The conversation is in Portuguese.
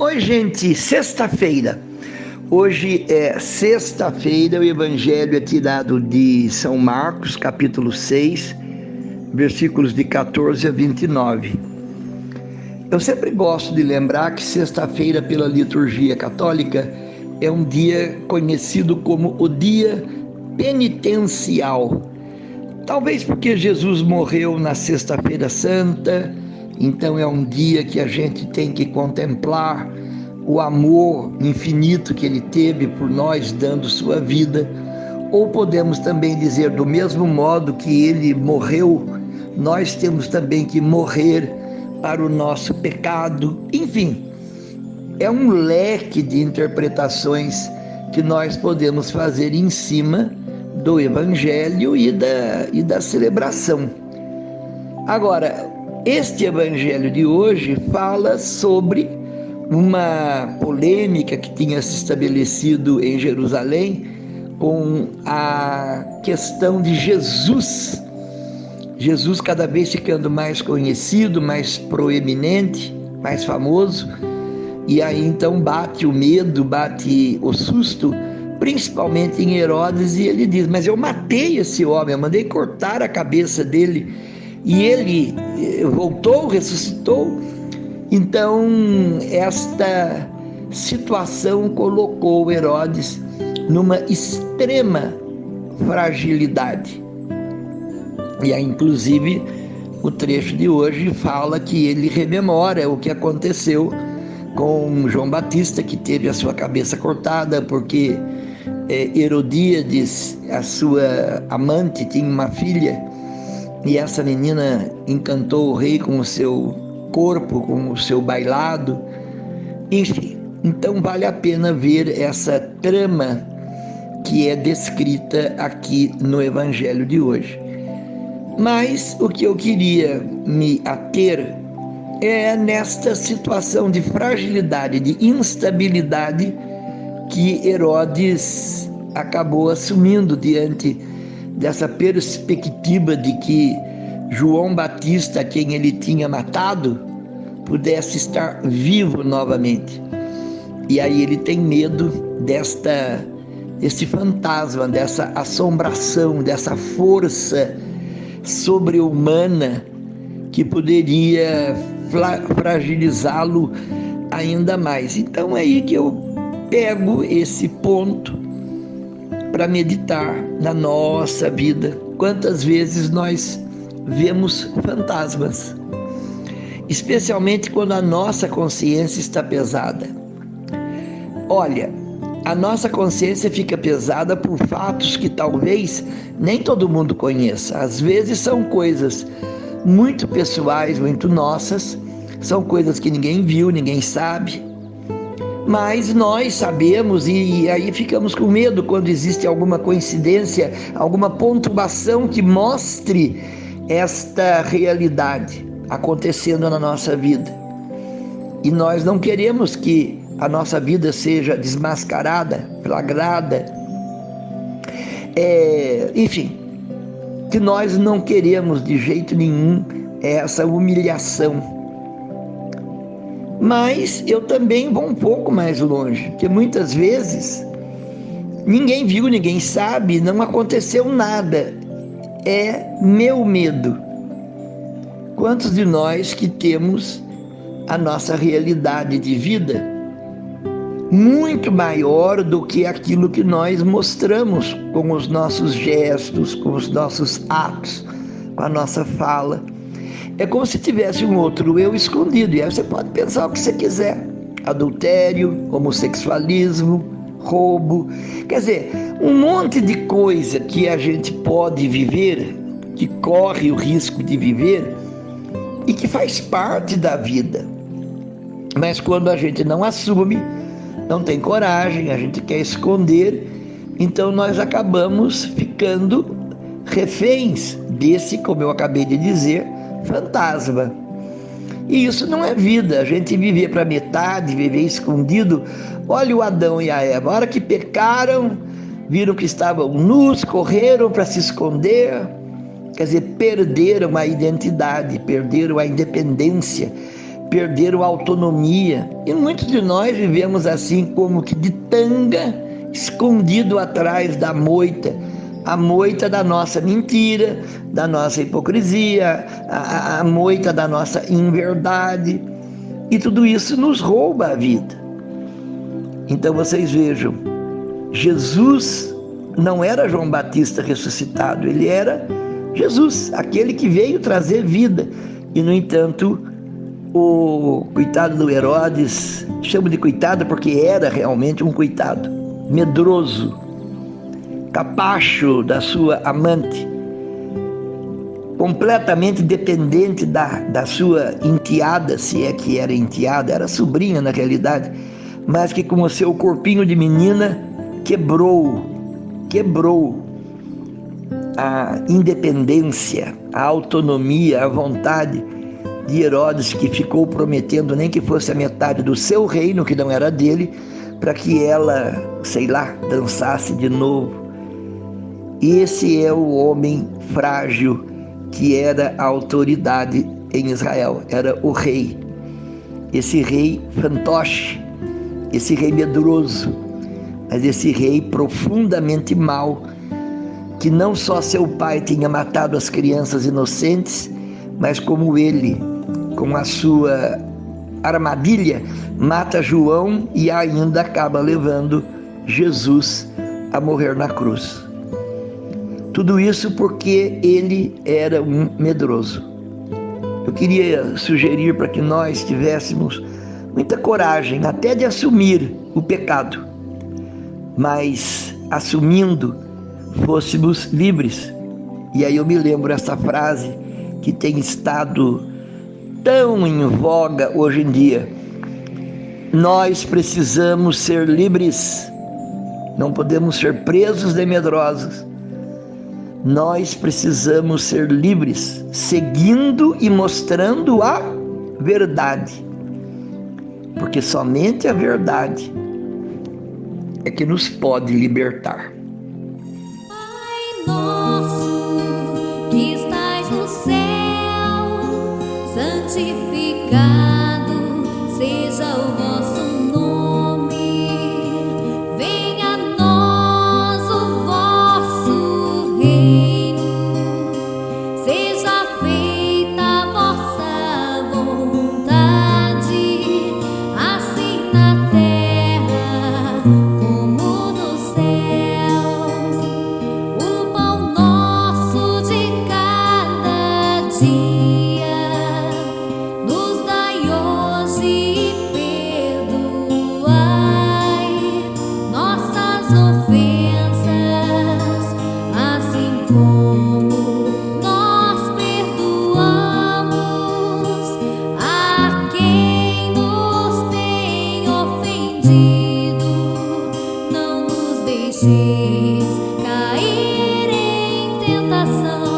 Oi, gente, sexta-feira. Hoje é sexta-feira, o evangelho é tirado de São Marcos, capítulo 6, versículos de 14 a 29. Eu sempre gosto de lembrar que sexta-feira, pela liturgia católica, é um dia conhecido como o dia penitencial. Talvez porque Jesus morreu na sexta-feira santa, então é um dia que a gente tem que contemplar o amor infinito que ele teve por nós, dando sua vida. Ou podemos também dizer, do mesmo modo que ele morreu, nós temos também que morrer para o nosso pecado. Enfim, é um leque de interpretações que nós podemos fazer em cima do evangelho e da celebração. Agora, este evangelho de hoje fala sobre uma polêmica que tinha se estabelecido em Jerusalém com a questão de Jesus. Jesus cada vez ficando mais conhecido, mais proeminente, mais famoso, e aí então bate o medo, bate o susto, principalmente em Herodes, e ele diz: mas eu matei esse homem, eu mandei cortar a cabeça dele, e ele voltou, ressuscitou. Então esta situação colocou Herodes numa extrema fragilidade. E aí, inclusive, o trecho de hoje fala que ele rememora o que aconteceu com João Batista, que teve a sua cabeça cortada porque Herodíades, a sua amante, tinha uma filha, e essa menina encantou o rei com o seu corpo, com o seu bailado. Enfim, então vale a pena ver essa trama que é descrita aqui no evangelho de hoje. Mas o que eu queria me ater é nesta situação de fragilidade, de instabilidade que Herodes acabou assumindo diante dessa perspectiva de que João Batista, quem ele tinha matado, pudesse estar vivo novamente. E aí ele tem medo desse fantasma, dessa assombração, dessa força sobre-humana que poderia fragilizá-lo ainda mais. Então é aí que eu pego esse ponto para meditar na nossa vida. Quantas vezes nós vemos fantasmas, especialmente quando a nossa consciência está pesada. Olha, a nossa consciência fica pesada por fatos que talvez nem todo mundo conheça. Às vezes são coisas muito pessoais, muito nossas, são coisas que ninguém viu, ninguém sabe, mas nós sabemos, e aí ficamos com medo quando existe alguma coincidência, alguma pontuação que mostre esta realidade acontecendo na nossa vida. E nós não queremos que a nossa vida seja desmascarada, flagrada, enfim, que nós não queremos de jeito nenhum essa humilhação. Mas eu também vou um pouco mais longe, porque muitas vezes ninguém viu, ninguém sabe, não aconteceu nada. É meu medo. Quantos de nós que temos a nossa realidade de vida muito maior do que aquilo que nós mostramos com os nossos gestos, com os nossos atos, com a nossa fala? É como se tivesse um outro eu escondido, e aí você pode pensar o que você quiser: adultério, homossexualismo, roubo, quer dizer, um monte de coisa que a gente pode viver, que corre o risco de viver e que faz parte da vida. Mas quando a gente não assume, não tem coragem, a gente quer esconder, então nós acabamos ficando reféns desse, como eu acabei de dizer, fantasma. E isso não é vida. A gente viver para metade, viver escondido. Olha o Adão e a Eva, a hora que pecaram, viram que estavam nus, correram para se esconder, quer dizer, perderam a identidade, perderam a independência, perderam a autonomia. E muitos de nós vivemos assim, como que de tanga, escondido atrás da moita, a moita da nossa mentira, da nossa hipocrisia, a moita da nossa inverdade. E tudo isso nos rouba a vida. Então vocês vejam, Jesus não era João Batista ressuscitado, ele era Jesus, aquele que veio trazer vida. E no entanto, o coitado do Herodes, chamo de coitado porque era realmente um coitado, medroso, capacho da sua amante, completamente dependente da sua enteada, se é que era enteada, era sobrinha na realidade, mas que com o seu corpinho de menina quebrou a independência, a autonomia, a vontade de Herodes, que ficou prometendo nem que fosse a metade do seu reino, que não era dele, para que ela, sei lá, dançasse de novo. Esse é o homem frágil que era a autoridade em Israel, era o rei. Esse rei fantoche, esse rei medroso, mas esse rei profundamente mau, que não só seu pai tinha matado as crianças inocentes, mas como ele, com a sua armadilha, mata João e ainda acaba levando Jesus a morrer na cruz. Tudo isso porque ele era um medroso. Eu queria sugerir para que nós tivéssemos muita coragem até de assumir o pecado, mas assumindo, fôssemos livres. E aí eu me lembro essa frase que tem estado tão em voga hoje em dia: nós precisamos ser livres, não podemos ser presos nem medrosos. Nós precisamos ser livres, seguindo e mostrando a verdade, porque somente a verdade é que nos pode libertar. Pai nosso, que estais no céu, santificado seja o vosso nome. Venha a nós o vosso reino. Seja feita a vossa vontade, assim na terra como no céu. O pão nosso de cada dia nos dai hoje e perdoai nossas ofensas, assim como nós perdoamos a quem nos tem ofendido. Não nos deixeis cair em tentação,